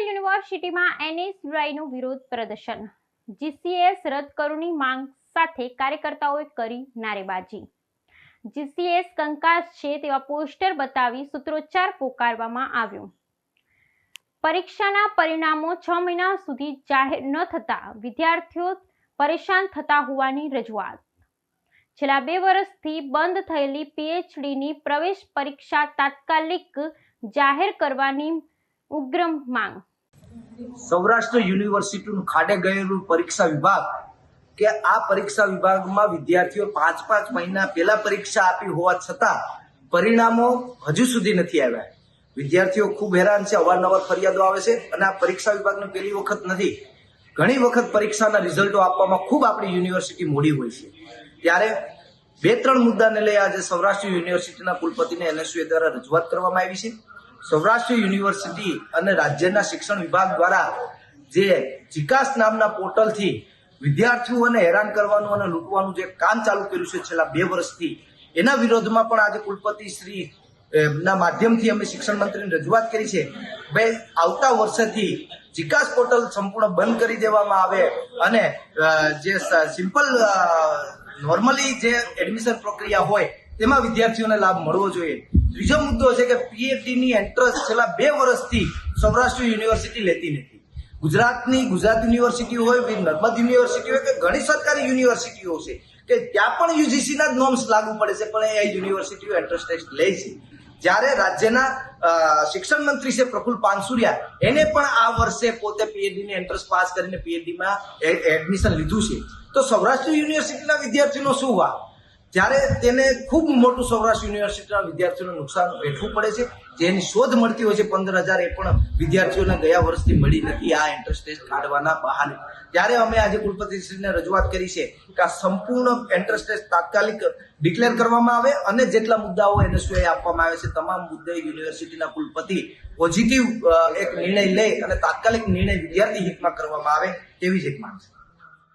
યુનિવર્સિટીમાં NSUIનું વિરોધ પ્રદર્શન. GCS રદ કરવાની માંગ સાથે કાર્યકર્તાઓએ કરી નારેબાજી. GCS કંકાસ છે તેવા પોસ્ટર બતાવી સૂત્રોચ્ચાર પોકારવામાં આવ્યો. પરીક્ષાના પરિણામો 6 મહિના સુધી જાહેર ન થતા વિદ્યાર્થીઓ પરેશાન થતા હોવાની રજૂઆત. છેલ્લા 2 વર્ષથી બંધ થયેલી PhDની પ્રવેશ પરીક્ષા તાત્કાલિક જાહેર કરવાની ઉગ્ર માંગ. સૌરાષ્ટ્ર યુનિવર્સિટીનું ખાડે ગયેલું પરીક્ષા વિભાગ કે આ પરીક્ષા વિભાગમાં વિદ્યાર્થીઓ 5 મહિના પહેલા પરીક્ષા આપી હોવા છતાં પરિણામો હજુ સુધી નથી આવ્યા. વિદ્યાર્થીઓ ખૂબ હેરાન છે, અવારનવાર ફરિયાદો આવે છે અને આ પરીક્ષા વિભાગની પહેલી વખત નથી. ઘણી વખત પરીક્ષાના રિઝલ્ટો આપવામાં ખૂબ આપણી યુનિવર્સિટી મોડી હોય છે. ત્યારે 2-3 મુદ્દાને લઈ આજે સૌરાષ્ટ્ર યુનિવર્સિટીના કુલપતિને NSUI દ્વારા રજૂઆત કરવામાં આવી છે. સૌરાષ્ટ્ર યુનિવર્સિટી અને રાજ્યના શિક્ષણ વિભાગ દ્વારા જે જીકાસ નામના પોર્ટલથી વિદ્યાર્થીઓને હેરાન કરવાનું અને લૂંટવાનું જે કામ ચાલુ કર્યું છે છેલ્લા 2 વર્ષથી, એના વિરોધમાં પણ આજે કુલપતિ શ્રી ના માધ્યમથી અમે શિક્ષણ મંત્રીને રજૂઆત કરી છે. ભાઈ, આવતા વર્ષથી જીકાસ પોર્ટલ સંપૂર્ણ બંધ કરી દેવામાં આવે અને જે સિમ્પલ નોર્મલી જે એડમિશન પ્રક્રિયા હોય તેમાં વિદ્યાર્થીઓને લાભ મળવો જોઈએ. ત્રીજો મુદ્દો છે કે PhDની એન્ટ્રન્સ છેલ્લા 2 વર્ષથી સૌરાષ્ટ્ર યુનિવર્સિટી લેતી નથી. ગુજરાત યુનિવર્સિટી હોય, નર્મદ યુનિવર્સિટી હોય કે ઘણી સરકારી યુનિવર્સિટીઓ છે કે ત્યાં પણ UGCના જ નોર્મ્સ લાગુ પડે છે, પણ એ યુનિવર્સિટીઓ એન્ટ્રન્સ ટેસ્ટ લે છે. જ્યારે રાજ્યના શિક્ષણ મંત્રી છે પ્રફુલ્લ પાનસુરિયા, એને પણ આ વર્ષે પોતે PhDની એન્ટ્રન્સ પાસ કરીને PhDમાં એડમિશન લીધું છે. તો સૌરાષ્ટ્ર યુનિવર્સિટીના વિદ્યાર્થીઓનો શું વાંક? જ્યારે તેને ખૂબ મોટું સૌરાષ્ટ્ર યુનિવર્સિટીના વિદ્યાર્થીઓને નુકસાન વેઠવું પડે છે. જેની શોધ મળતી હોય છે 15,000, એ પણ વિદ્યાર્થીઓને ગયા વર્ષથી મળી નથી આ એન્ટ્રન્સ ટેસ્ટ કાઢવાના બહાને. ત્યારે અમે આજે કુલપતિશ્રીને રજૂઆત કરી છે કે આ સંપૂર્ણ એન્ટ્રન્સ ટેસ્ટ તાત્કાલિક ડિક્લેર કરવામાં આવે અને જેટલા મુદ્દાઓ NSUI આપવામાં આવે છે તમામ મુદ્દે યુનિવર્સિટીના કુલપતિ પોઝિટિવ એક નિર્ણય લે અને તાત્કાલિક નિર્ણય વિદ્યાર્થી હિતમાં કરવામાં આવે તેવી જ એક માંગ છે.